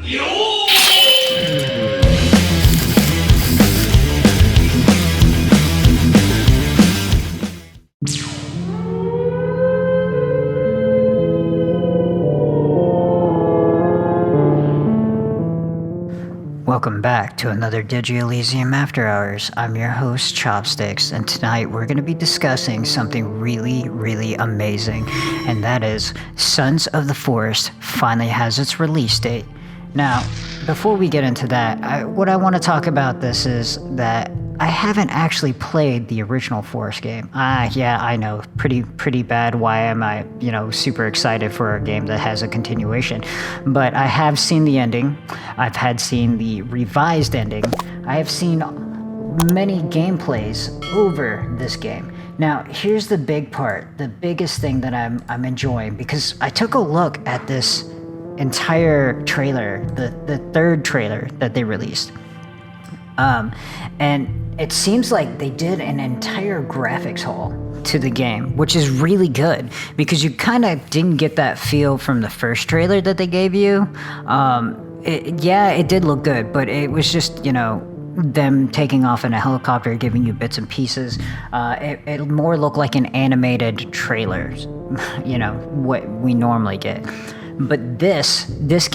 Welcome back to another Digi Elysium After Hours. I'm your host, ChoppedStix, and tonight we're going to be discussing something really amazing, and that is Sons of the Forest finally has its release date. Now, before we get into that, what I want to talk about this is that I haven't actually played the original Forest game. Yeah, I know, pretty bad. Why am I, super excited for a game that has a continuation? But I have seen the ending. I've seen the revised ending. I have seen many gameplays over this game. Now, here's the big part, the biggest thing that I'm enjoying, because I took a look at this entire trailer, the third trailer that they released. And it seems like they did an entire graphics haul to the game, which is really good because you kind of didn't get that feel from the first trailer that they gave you. It did look good, but it was just, them taking off in a helicopter, giving you bits and pieces. It more looked like an animated trailer, what we normally get. But this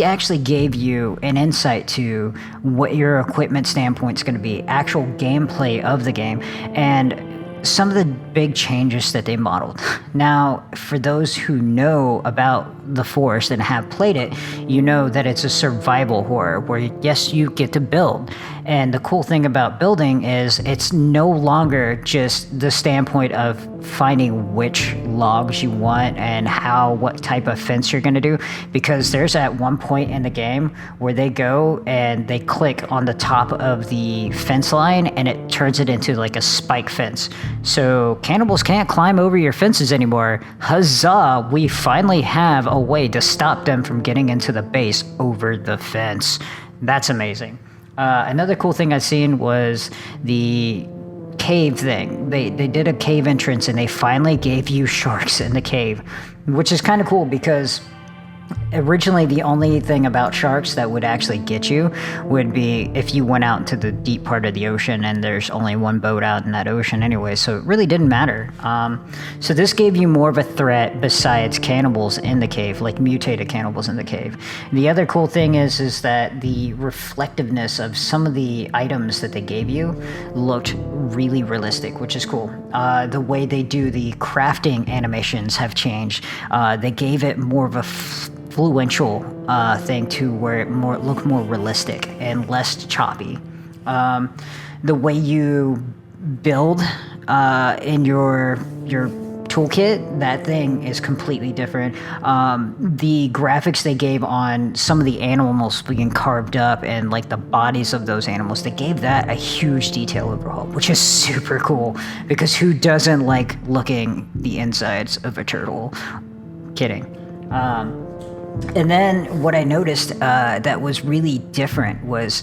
actually gave you an insight to what your equipment standpoint is going to be, actual gameplay of the game, and some of the big changes that they modeled. Now, for those who know about the Forest and have played it, you know that it's a survival horror where, yes, you get to build. And the cool thing about building is it's no longer just the standpoint of finding which logs you want and what type of fence you're going to do, because there's at one point in the game where they go and they click on the top of the fence line and it turns it into like a spike fence. So cannibals can't climb over your fences anymore. Huzzah! We finally have a way to stop them from getting into the base over the fence. That's amazing. Another cool thing I've seen was the cave thing. They did a cave entrance and they finally gave you sharks in the cave, which is kind of cool because originally the only thing about sharks that would actually get you would be if you went out into the deep part of the ocean, and there's only one boat out in that ocean anyway, so it really didn't matter. So this gave you more of a threat besides cannibals in the cave, like mutated cannibals in the cave. The other cool thing is that the reflectiveness of some of the items that they gave you looked really realistic, which is cool. The way they do the crafting animations have changed. They gave it more of a fluential thing to where it looked more realistic and less choppy. The way you build in your toolkit, that thing is completely different. The graphics they gave on some of the animals being carved up and like the bodies of those animals, they gave that a huge detail overhaul, which is super cool because who doesn't like looking the insides of a turtle? Kidding. And then what I noticed that was really different was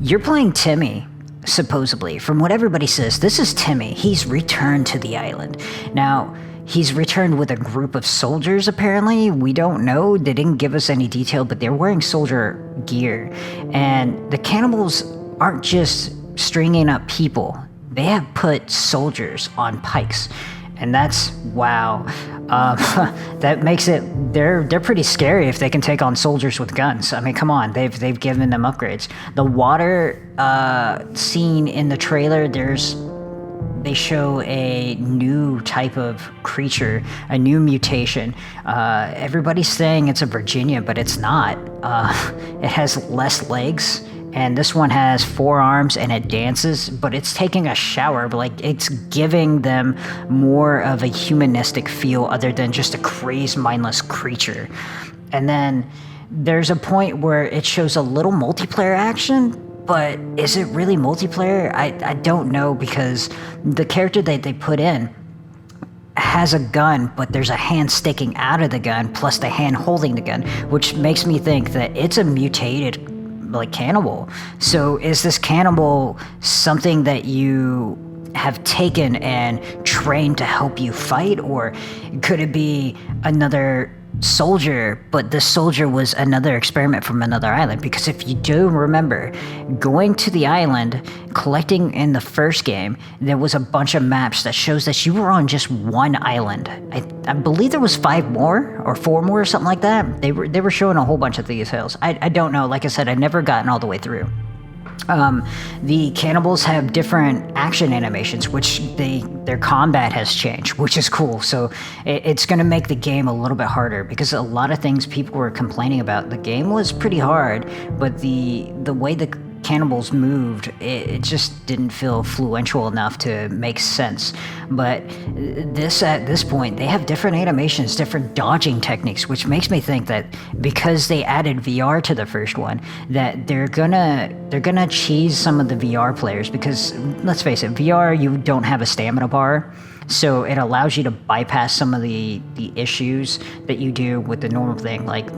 you're playing Timmy, supposedly. From what everybody says, this is Timmy. He's returned to the island. Now, he's returned with a group of soldiers, apparently. We don't know. They didn't give us any detail, but they're wearing soldier gear. And the cannibals aren't just stringing up people. They have put soldiers on pikes. And that's, wow. That makes it, they're pretty scary if they can take on soldiers with guns. I mean, come on, they've given them upgrades. The water scene in the trailer, they show a new type of creature, a new mutation. Everybody's saying it's a Virginia, but it's not. It has less legs. And this one has 4 arms and it dances, but it's taking a shower, but like it's giving them more of a humanistic feel other than just a crazed, mindless creature. And then there's a point where it shows a little multiplayer action, but is it really multiplayer? I don't know, because the character that they put in has a gun, but there's a hand sticking out of the gun plus the hand holding the gun, which makes me think that it's a mutated like cannibal. So is this cannibal something that you have taken and trained to help you fight, or could it be another soldier, but the soldier was another experiment from another island. Because if you do remember, going to the island, collecting in the first game, there was a bunch of maps that shows that you were on just one island. I believe there was 5 more or 4 more or something like that. They were showing a whole bunch of details. I don't know. Like I said, I've never gotten all the way through. The cannibals have different action animations, which their combat has changed, which is cool. So it's going to make the game a little bit harder, because a lot of things people were complaining about. The game was pretty hard, but the way the cannibals moved, it just didn't feel fluential enough to make sense. But at this point, they have different animations, different dodging techniques, which makes me think that because they added VR to the first one, that they're gonna cheese some of the VR players. Because let's face it, VR, you don't have a stamina bar. So it allows you to bypass some of the issues that you do with the normal thing, like,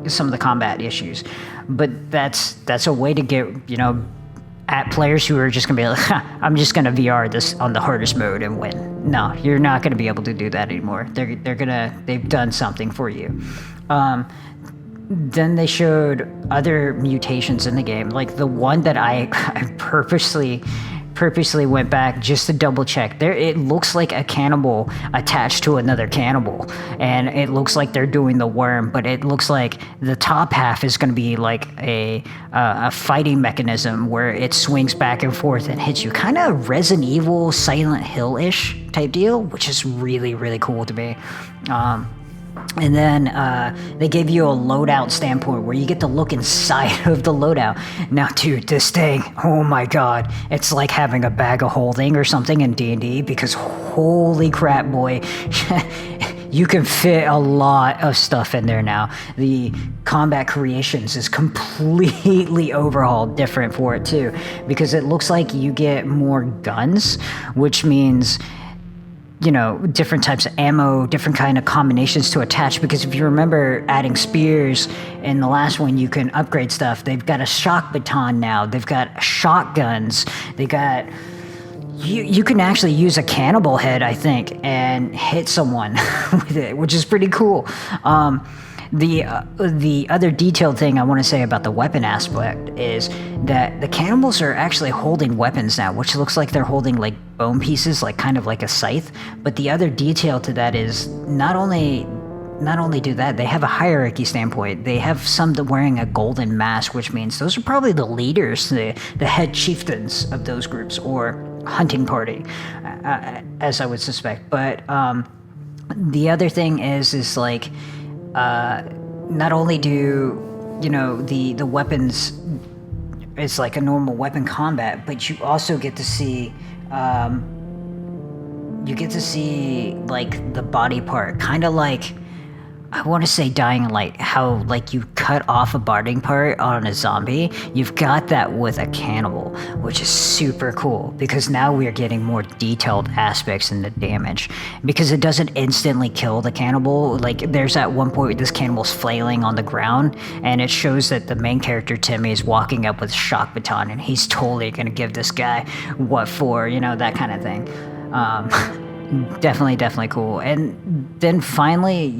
some of the combat issues. But that's a way to get, at players who are just gonna be like, I'm just gonna VR this on the hardest mode and win. No, you're not gonna be able to do that anymore. They've done something for you. Then they showed other mutations in the game, like the one that I purposely went back just to double check. It looks like a cannibal attached to another cannibal, and it looks like they're doing the worm, but it looks like the top half is going to be like a fighting mechanism where it swings back and forth and hits you, kind of Resident Evil, Silent Hill-ish type deal, which is really, really cool to me. And then they gave you a loadout standpoint where you get to look inside of the loadout. Now, dude, this thing, oh my god, it's like having a bag of holding or something in D&D, because holy crap, boy, you can fit a lot of stuff in there now. The combat creations is completely overhauled, different for it too, because it looks like you get more guns, which means different types of ammo, different kind of combinations to attach. Because if you remember adding spears in the last one, you can upgrade stuff. They've got a shock baton now. They've got shotguns. They got... You can actually use a cannibal head, I think, and hit someone with it, which is pretty cool. The other detailed thing I want to say about the weapon aspect is that the cannibals are actually holding weapons now, which looks like they're holding like bone pieces, like kind of like a scythe. But the other detail to that is not only do that, they have a hierarchy standpoint. They have some that wearing a golden mask, which means those are probably the leaders, the head chieftains of those groups, or hunting party, as I would suspect. But the other thing is like, not only do the weapons, it's like a normal weapon combat, but you also get to see like the body part, kind of like, I want to say Dying Light, how like you cut off a body part on a zombie. You've got that with a cannibal, which is super cool, because now we are getting more detailed aspects in the damage, because it doesn't instantly kill the cannibal. Like there's at one point where this cannibal's flailing on the ground, and it shows that the main character Timmy is walking up with a shock baton, and he's totally gonna give this guy what for, that kind of thing. Definitely cool. And then finally,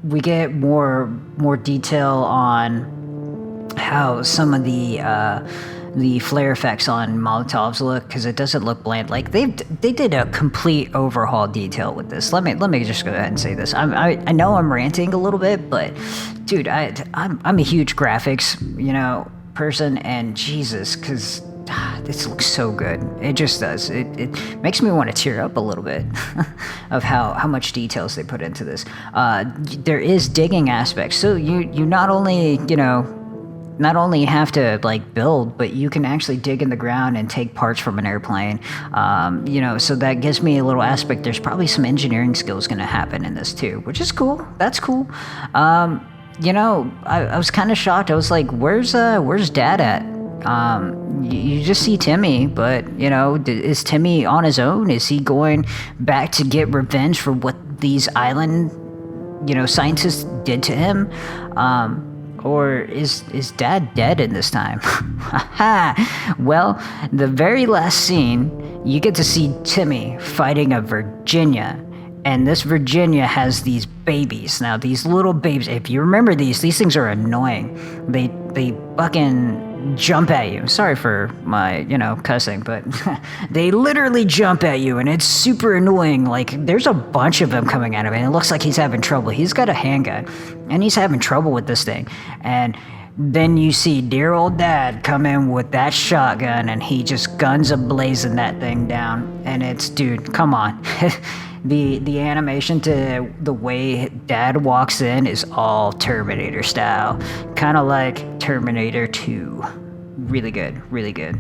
we get more detail on how some of the flare effects on Molotovs look, because it doesn't look bland. Like they did a complete overhaul detail with this. Let me just go ahead and say this. I know I'm ranting a little bit, but dude, I'm a huge graphics person, and Jesus, because this looks so good. It just does. It makes me want to tear up a little bit of how much details they put into this. There is digging aspects, so you not only have to like build, but you can actually dig in the ground and take parts from an airplane. So that gives me a little aspect. There's probably some engineering skills going to happen in this too, which is cool. That's cool. I was kind of shocked. I was like, where's Dad at? You just see Timmy, but is Timmy on his own? Is he going back to get revenge for what these island scientists did to him? Or is Dad dead in this time? Well, the very last scene, you get to see Timmy fighting a Virginia, And this Virginia has these babies. Now, these little babies, if you remember these things are annoying. They fucking jump at you. Sorry for my, cussing, but they literally jump at you, and it's super annoying. Like, there's a bunch of them coming at him, and it looks like he's having trouble. He's got a handgun, and he's having trouble with this thing. And then you see dear old dad come in with that shotgun, and he just guns a-blazing that thing down. And it's, dude, come on. The animation to the way dad walks in is all Terminator style. Kind of like Terminator 2. Really good, really good.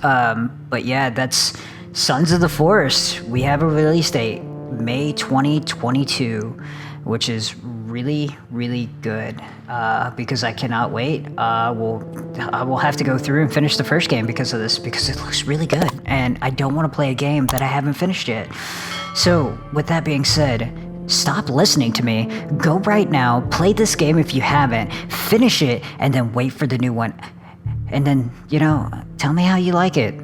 But yeah, that's Sons of the Forest. We have a release date, May 2022, which is really, really good. Because I cannot wait. I will have to go through and finish the first game because of this, because it looks really good. And I don't want to play a game that I haven't finished yet. So, with that being said, stop listening to me. Go right now, play this game if you haven't, finish it, and then wait for the new one. And then, tell me how you like it,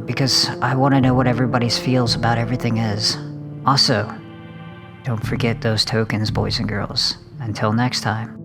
because I want to know what everybody's feels about everything is. Also, don't forget those tokens, boys and girls. Until next time.